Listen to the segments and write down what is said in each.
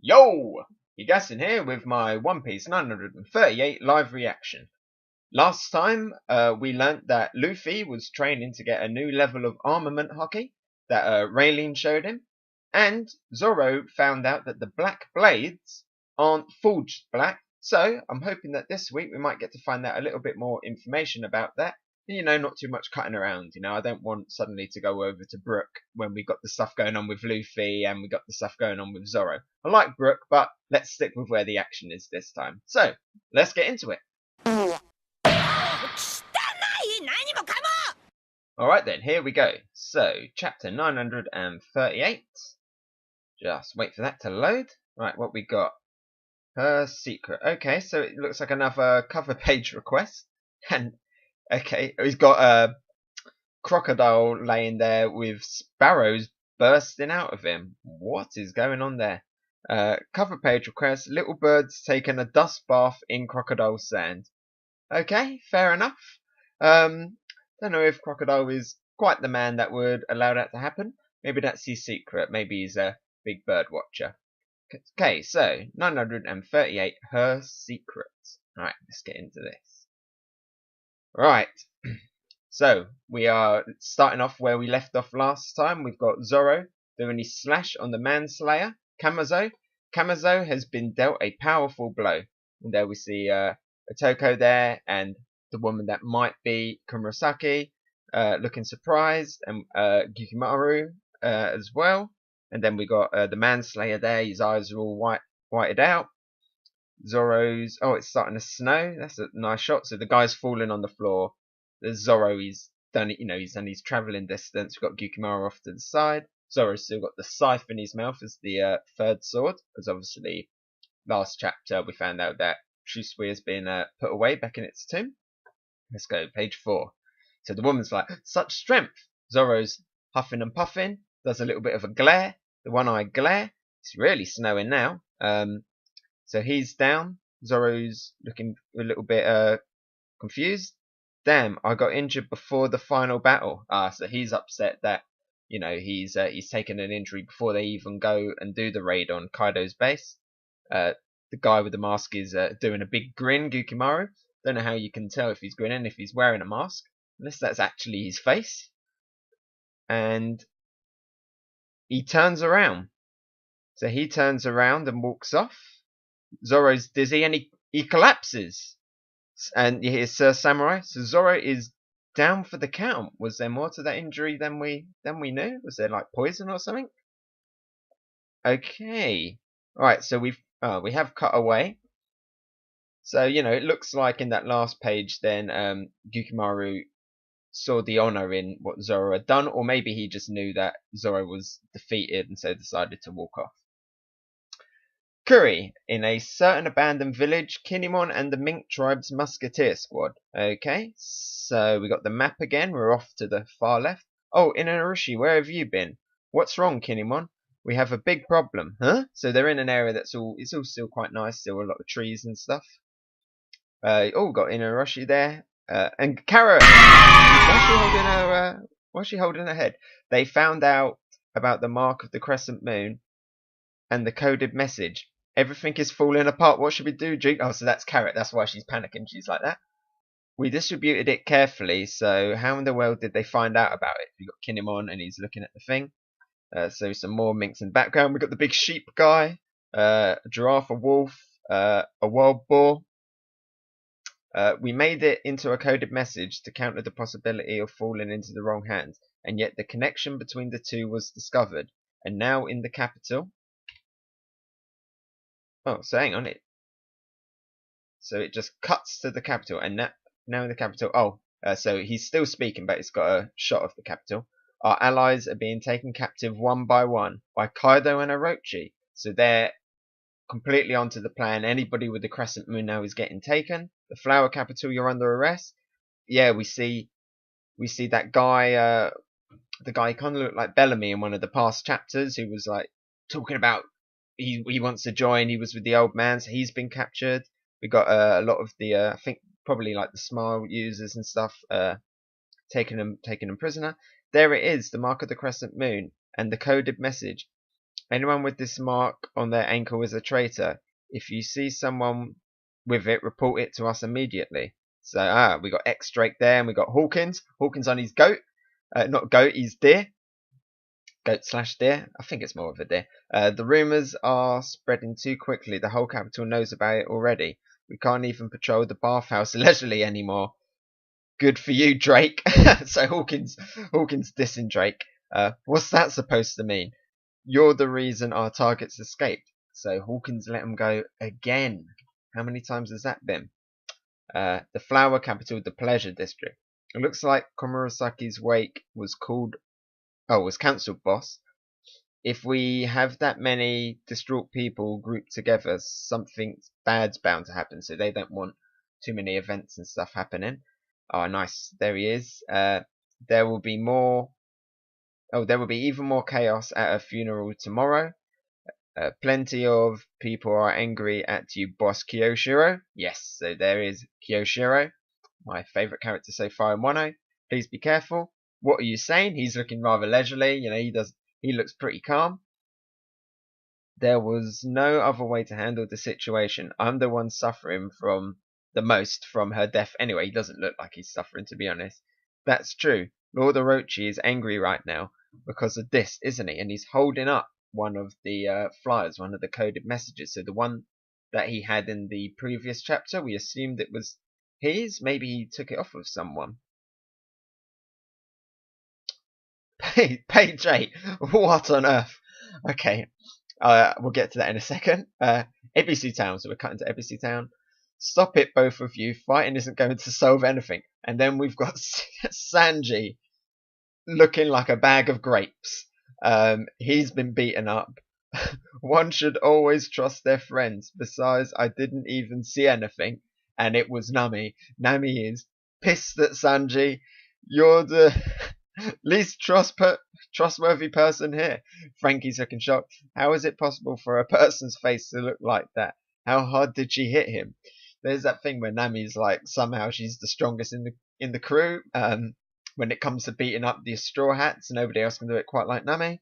Yo! Hegassen here with my One Piece 938 live reaction. Last time, we learnt that Luffy was training to get a new level of armament hockey that Raylene showed him, and Zoro found out that the black blades aren't forged black, so I'm hoping that this week we might get to find out a little bit more information about that. Not too much cutting around. I don't want suddenly to go over to Brook when we got the stuff going on with Luffy and we got the stuff going on with Zoro. I like Brook, but let's stick with where the action is this time. So, let's get into it. Alright then, here we go. So, chapter 938. Just wait for that to load. Right, what we got? Her secret. Okay, so it looks like another cover page request. And, okay, he's got a crocodile laying there with sparrows bursting out of him. What is going on there? Cover page request. Little birds taking a dust bath in crocodile sand. Okay, fair enough. Don't know if Crocodile is quite the man that would allow that to happen. Maybe that's his secret. Maybe he's a big bird watcher. Okay, so 938, her secret. Alright, let's get into this. Right, so we are starting off where we left off last time. We've got Zoro doing his slash on the manslayer, Kamazou. Kamazou has been dealt a powerful blow. And there we see Otoko there and the woman that might be Komurasaki, looking surprised, and Gyukimaru as well. And then we got the manslayer there. His eyes are all whited out. Zoro's, oh, it's starting to snow. That's a nice shot. So the guy's falling on the floor. There's Zoro. He's done it. He's done his traveling distance. We've got Gyukimaru off to the side. Zoro's still got the scythe in his mouth as the third sword, because obviously last chapter we found out that Shusui has been put away back in its tomb. Let's go, page 4. So the woman's like, such strength. Zoro's huffing and puffing, does a little bit of a glare, the one-eyed glare. It's really snowing now. So he's down. Zoro's looking a little bit confused. Damn, I got injured before the final battle. So he's upset that, he's taken an injury before they even go and do the raid on Kaido's base. The guy with the mask is doing a big grin, Gyukimaru. Don't know how you can tell if he's grinning, if he's wearing a mask, unless that's actually his face. And he turns around. So he turns around and walks off. Zoro's dizzy and he collapses. And you hear Sir Samurai. So Zoro is down for the count. Was there more to that injury than we knew? Was there like poison or something? Okay. Alright, so we have cut away. So, it looks like in that last page then Gyukimaru saw the honor in what Zoro had done, or maybe he just knew that Zoro was defeated and so decided to walk off. Kuri, in a certain abandoned village, Kinemon and the Mink tribe's musketeer squad. Okay, so we got the map again, we're off to the far left. Oh, Inarushi, where have you been? What's wrong, Kinemon? We have a big problem. Huh? So they're in an area it's all still quite nice, still a lot of trees and stuff. Got Inarushi there. And Carrot! Why's she holding her head? They found out about the mark of the crescent moon and the coded message. Everything is falling apart. What should we do, Duke? Oh, so that's Carrot. That's why she's panicking. She's like that. We distributed it carefully, so how in the world did they find out about it? We've got Kinemon and he's looking at the thing. So some more minks in the background. We've got the big sheep guy, a giraffe, a wolf, a wild boar. We made it into a coded message to counter the possibility of falling into the wrong hands, and yet the connection between the two was discovered. And now in the capital. Oh, so hang on it. So it just cuts to the capital, and now in the capital. Oh, so he's still speaking, but it's got a shot of the capital. Our allies are being taken captive one by one by Kaido and Orochi. So they're completely onto the plan. Anybody with the crescent moon now is getting taken. The flower capital, you're under arrest. Yeah, we see that guy. The guy kind of looked like Bellamy in one of the past chapters, who was like talking about he wants to join. He was with the old man, so he's been captured. We got a lot of the I think probably like the smile users and stuff taking him prisoner. There it is, the mark of the crescent moon and the coded message. Anyone with this mark on their ankle is a traitor. If you see someone with it, report it to us immediately. So, we got X Drake there, and we got Hawkins. Hawkins on his goat. Not goat, he's deer. Goat/deer. I think it's more of a deer. The rumours are spreading too quickly. The whole capital knows about it already. We can't even patrol the bathhouse leisurely anymore. Good for you, Drake. So Hawkins dissing Drake. What's that supposed to mean? You're the reason our targets escaped. So Hawkins let him go again. How many times has that been? The flower capital, the pleasure district. It looks like Komurasaki's wake was cancelled, boss. If we have that many distraught people grouped together, something bad's bound to happen. So they don't want too many events and stuff happening. Oh, nice. There he is. There will be more. Oh, there will be even more chaos at a funeral tomorrow. Plenty of people are angry at you, boss Kyoshiro. Yes, so there is Kyoshiro, my favourite character so far in Wano. Please be careful. What are you saying? He's looking rather leisurely. You know, he looks pretty calm. There was no other way to handle the situation. I'm the one suffering the most from her death anyway. He doesn't look like he's suffering, to be honest. That's true. Lord Orochi is angry right now because of this, isn't he? And he's holding up one of the flyers, one of the coded messages. So the one that he had in the previous chapter, we assumed it was his. Maybe he took it off of someone. Page 8. What on earth? Okay. We'll get to that in a second. Ebisu Town. So we're cutting to Ebisu Town. Stop it, both of you. Fighting isn't going to solve anything. And then we've got Sanji looking like a bag of grapes. He's been beaten up. One should always trust their friends. Besides, I didn't even see anything. And it was Nami. Nami is pissed at Sanji. You're the least trustworthy person here. Frankie's looking shocked. How is it possible for a person's face to look like that? How hard did she hit him? There's that thing where Nami's like somehow she's the strongest in the crew. When it comes to beating up the Straw Hats, nobody else can do it quite like Nami.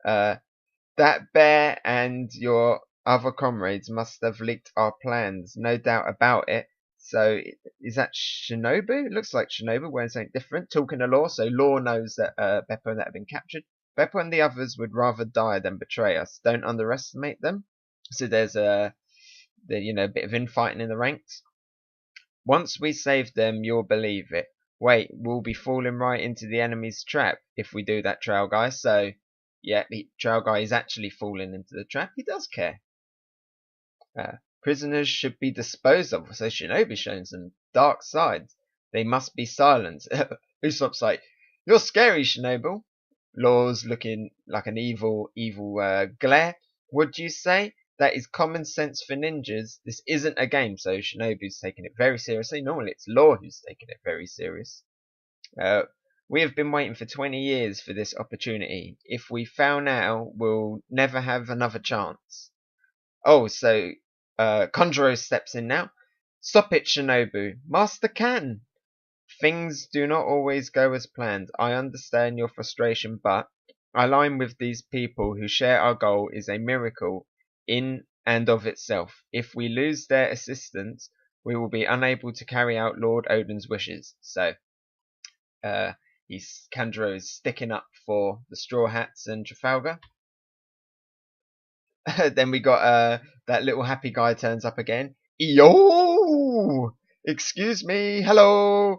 That bear and your other comrades must have leaked our plans, no doubt about it. So, is that Shinobu? It looks like Shinobu wearing something different, talking to Law. So Law knows that Beppo and that have been captured. Beppo and the others would rather die than betray us. Don't underestimate them. So there's a bit of infighting in the ranks. Once we save them, you'll believe it. Wait, we'll be falling right into the enemy's trap if we do that, Trail Guy. So, yeah, the Trail Guy is actually falling into the trap. He does care. Prisoners should be disposed of. So Shinobi showing some dark sides. They must be silenced. Usopp's like, you're scary, Shinobi. Law's looking like an evil glare. Would you say? That is common sense for ninjas. This isn't a game, so Shinobu's taking it very seriously. Normally it's Law who's taking it very serious. We have been waiting for 20 years for this opportunity. If we fail now, we'll never have another chance. Oh, so Konjuro steps in now. Stop it, Shinobu. Master can. Things do not always go as planned. I understand your frustration, but I align with these people who share our goal is a miracle in and of itself. If we lose their assistance, we will be unable to carry out Lord Odin's wishes. So, Kanjuro is sticking up for the Straw Hats and Trafalgar. Then we got that little happy guy turns up again. Yo! Excuse me, hello!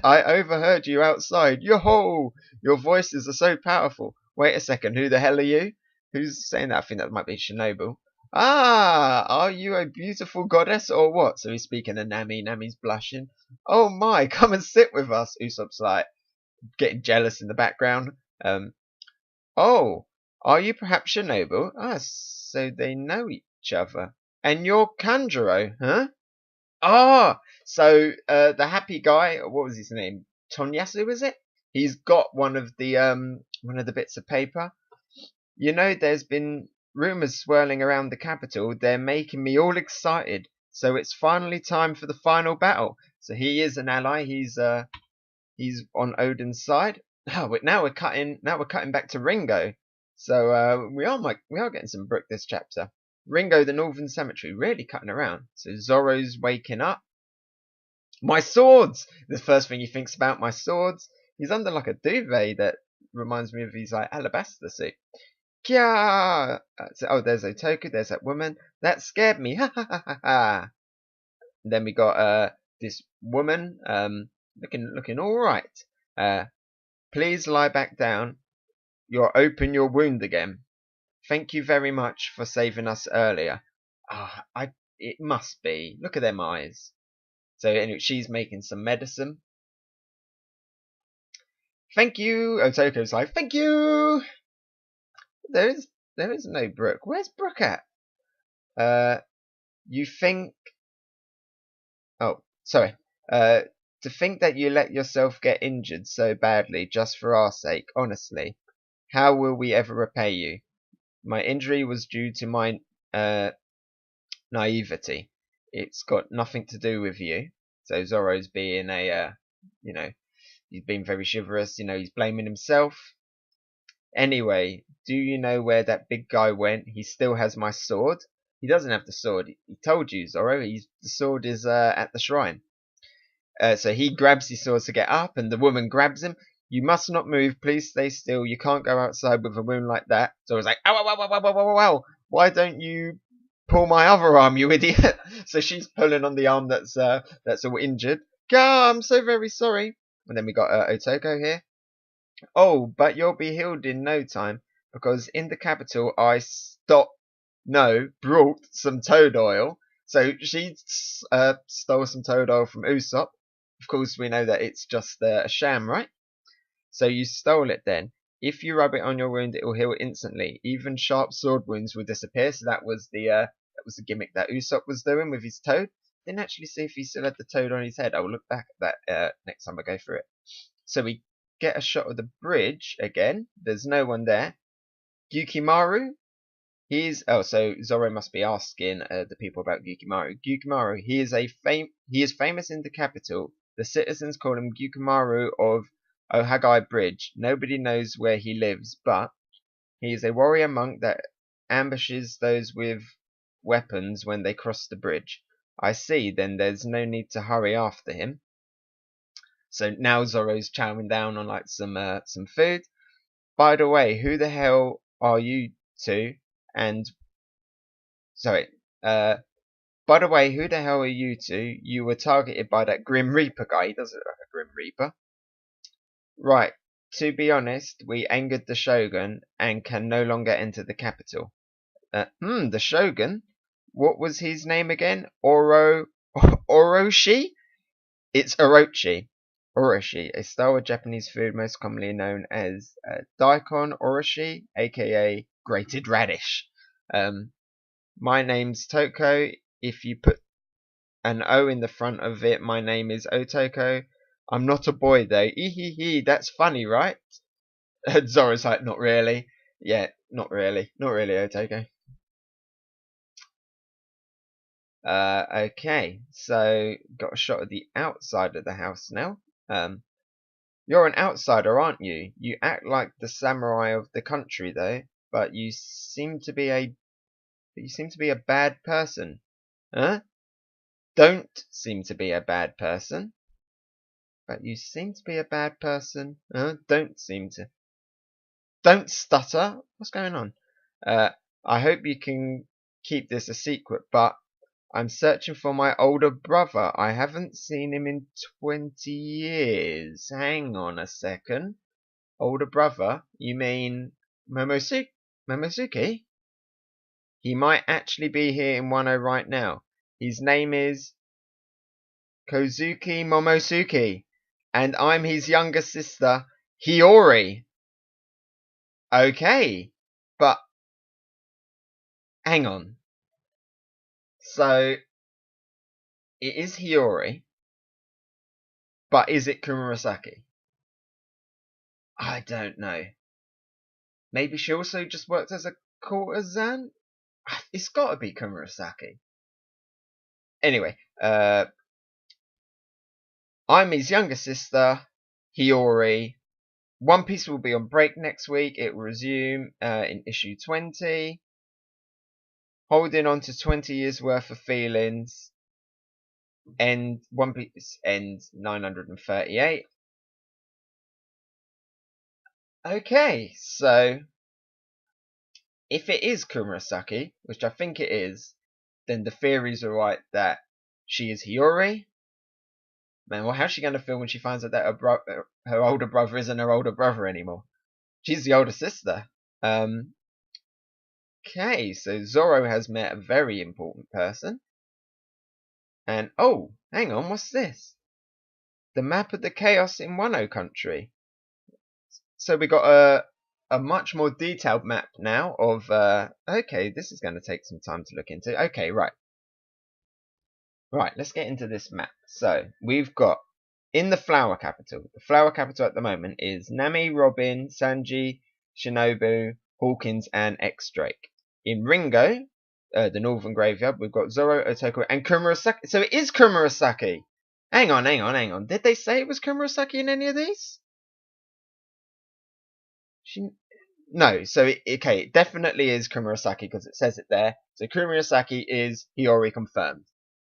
I overheard you outside. Yo-ho! Your voices are so powerful. Wait a second, who the hell are you? Who's saying that? I think that might be Shinobu. Ah, are you a beautiful goddess or what? So he's speaking to Nami. Nami's blushing. Oh my, come and sit with us. Usopp's like getting jealous in the background. Oh, are you perhaps Shinobu? Ah, so they know each other. And you're Kanjuro, huh? Ah, so the happy guy, what was his name? Tonyasu, was it? He's got one of the bits of paper. You know, there's been rumors swirling around the capital. They're making me all excited. So it's finally time for the final battle. So he is an ally. He's on Odin's side. Oh, now we're cutting back to Ringo. So we are getting some Brook this chapter. Ringo, the Northern Cemetery, really cutting around. So Zoro's waking up. My swords! The first thing he thinks about, my swords. He's under like a duvet that reminds me of his like alabaster suit. Kya! Oh, there's Otoku, there's that woman. That scared me. Ha ha ha ha ha. Then we got this woman, looking all right. Please lie back down. You're open your wound again. Thank you very much for saving us earlier. It must be. Look at them eyes. So anyway, she's making some medicine. Thank you. Otoko's like, thank you. There is no Brook. Where's Brook at? You think? Oh, sorry. To think that you let yourself get injured so badly just for our sake. Honestly, how will we ever repay you? My injury was due to my naivety. It's got nothing to do with you. So Zoro's being he's being very chivalrous. He's blaming himself. Anyway, do you know where that big guy went? He still has my sword. He doesn't have the sword. He told you, Zoro. The sword is at the shrine. So he grabs his sword to get up, and the woman grabs him. You must not move. Please stay still. You can't go outside with a wound like that. Zoro's like, ow, ow, ow, ow, ow, ow, ow. Why don't you pull my other arm, you idiot? So she's pulling on the arm that's all injured. God, I'm so very sorry. And then we got Otoko here. Oh, but you'll be healed in no time, because in the capital I brought some toad oil. So she stole some toad oil from Usopp. Of course, we know that it's just a sham, right? So you stole it then. If you rub it on your wound, it will heal instantly. Even sharp sword wounds will disappear. So that was the gimmick that Usopp was doing with his toad. Didn't actually see if he still had the toad on his head. I'll look back at that next time I go through it. So we get a shot of the bridge again. There's no one there. Gyukimaru. So Zoro must be asking the people about Gyukimaru. Gyukimaru. He is famous in the capital. The citizens call him Gyukimaru of Ohagai Bridge. Nobody knows where he lives, but he is a warrior monk that ambushes those with weapons when they cross the bridge. I see. Then there's no need to hurry after him. So now Zoro's chowing down on like some food. By the way, who the hell are you two? And sorry. By the way, who the hell are you two? You were targeted by that Grim Reaper guy. He doesn't look like a Grim Reaper. Right. To be honest, we angered the Shogun and can no longer enter the capital. The Shogun? What was his name again? Orochi? It's Orochi. Orochi, a style of Japanese food most commonly known as daikon orochi, aka grated radish. My name's Toko. If you put an O in the front of it, my name is Otoko. I'm not a boy though. Ehehe, that's funny, right? Zoro's like, not really. Yeah, not really. Not really, Otoko. Okay, so got a shot of the outside of the house now. You're an outsider, aren't you? You act like the samurai of the country, though. But you seem to be a bad person, huh? Don't seem to be a bad person. But you seem to be a bad person, huh? Don't stutter. What's going on? I hope you can keep this a secret, but I'm searching for my older brother. I haven't seen him in 20 years. Hang on a second. Older brother? You mean Momosuke? He might actually be here in Wano right now. His name is Kozuki Momosuke, and I'm his younger sister, Hiyori. Okay, but hang on. So it is Hiyori, but is it Komurasaki? I don't know. Maybe she also just worked as a courtesan? It's got to be Komurasaki. Anyway, I'm his younger sister, Hiyori. One Piece will be on break next week. It will resume in issue 20. Holding on to 20 years worth of feelings. End One Piece ends 938. Okay, so if it is Komurasaki, which I think it is, then the theories are right that she is Hiyori. Man, well, how's she going to feel when she finds out that her older brother isn't her older brother anymore? She's the older sister. Okay, so Zoro has met a very important person. And, oh, hang on, what's this? The map of the chaos in Wano country. So we got a much more detailed map now of, okay, this is going to take some time to look into. Okay, right. Right, let's get into this map. So, we've got, in the flower capital at the moment is Nami, Robin, Sanji, Shinobu, Hawkins, and X-Drake. In Ringo, the northern graveyard, we've got Zoro, Otoko, and Komurasaki. So it is Komurasaki! Hang on. Did they say it was Komurasaki in any of these? No, so it definitely is Komurasaki because it says it there. So Komurasaki is Hiyori confirmed.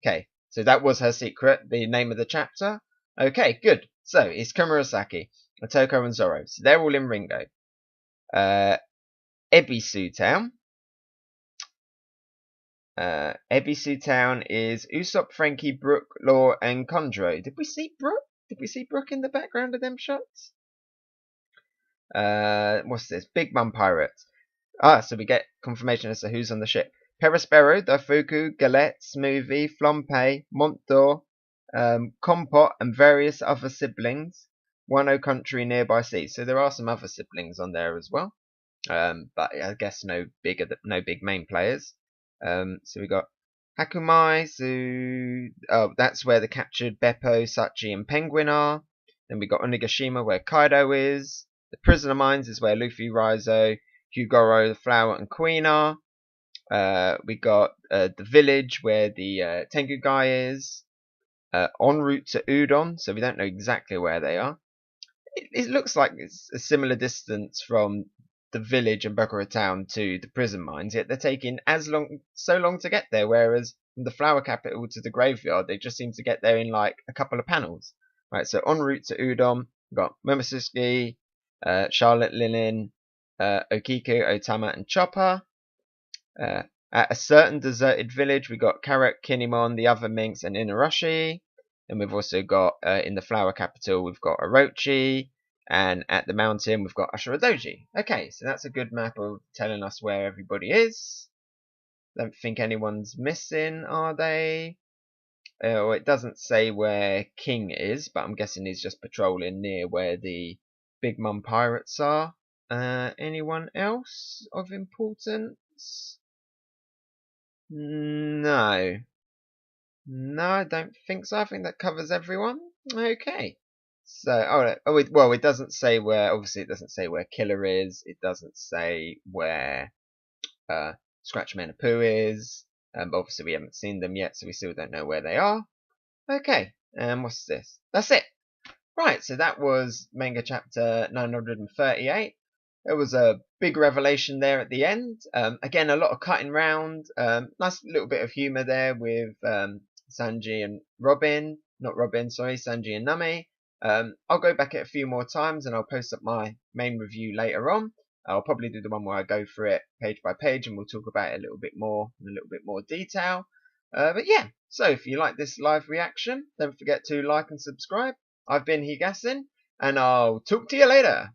Okay, so that was her secret, the name of the chapter. Okay, good. So it's Komurasaki, Otoko, and Zoro. So they're all in Ringo. Ebisu Town. Ebisu Town is Usopp, Frankie, Brook, Law, and Conjuro. Did we see Brook? Did we see Brook in the background of them shots? What's this? Big Mum Pirates. So we get confirmation as to who's on the ship. Perospero, Daifuku, Galette, Smoothie, Flompe, Montdor, Compot, and various other siblings. Wano country, nearby sea. So there are some other siblings on there as well. But I guess no big main players. So we got Hakumai, that's where the captured Beppo, Sachi, and Penguin are. Then we got Onigashima, where Kaido is. The Prisoner Mines is where Luffy, Raizo, Hyugoro, the Flower, and Queen are. We got the village where the Tengu guy is. En route to Udon, so we don't know exactly where they are. It looks like it's a similar distance from the village and Bokura Town to the prison mines, yet they're taking so long to get there, whereas from the flower capital to the graveyard, they just seem to get there in like a couple of panels. Right, so en route to Udon, we've got Momosuke, Charlotte Linen, Okiku, Otama, and Chopper. At a certain deserted village, we got Carrot, Kinemon, the other Minx, and Inuarashi. And we've also got, in the flower capital, we've got Orochi. And at the mountain, we've got Ashuradoji. Okay, so that's a good map of telling us where everybody is. Don't think anyone's missing, are they? Well, it doesn't say where King is, but I'm guessing he's just patrolling near where the Big Mum Pirates are. Anyone else of importance? No. No, I don't think so. I think that covers everyone. Okay. So, it doesn't say where, obviously it doesn't say where Killer is. It doesn't say where Scratchman and Pooh is. But obviously we haven't seen them yet, so we still don't know where they are. Okay, what's this? That's it. Right, so that was manga chapter 938. There was a big revelation there at the end. Again, a lot of cutting round. Nice little bit of humour there with Sanji and Robin. Not Robin, sorry, Sanji and Nami. I'll go back it a few more times and I'll post up my main review later on. I'll probably do the one where I go through it page by page and we'll talk about it a little bit more in a little bit more detail. But yeah, so if you like this live reaction, don't forget to like and subscribe. I've been Hegassen, and I'll talk to you later.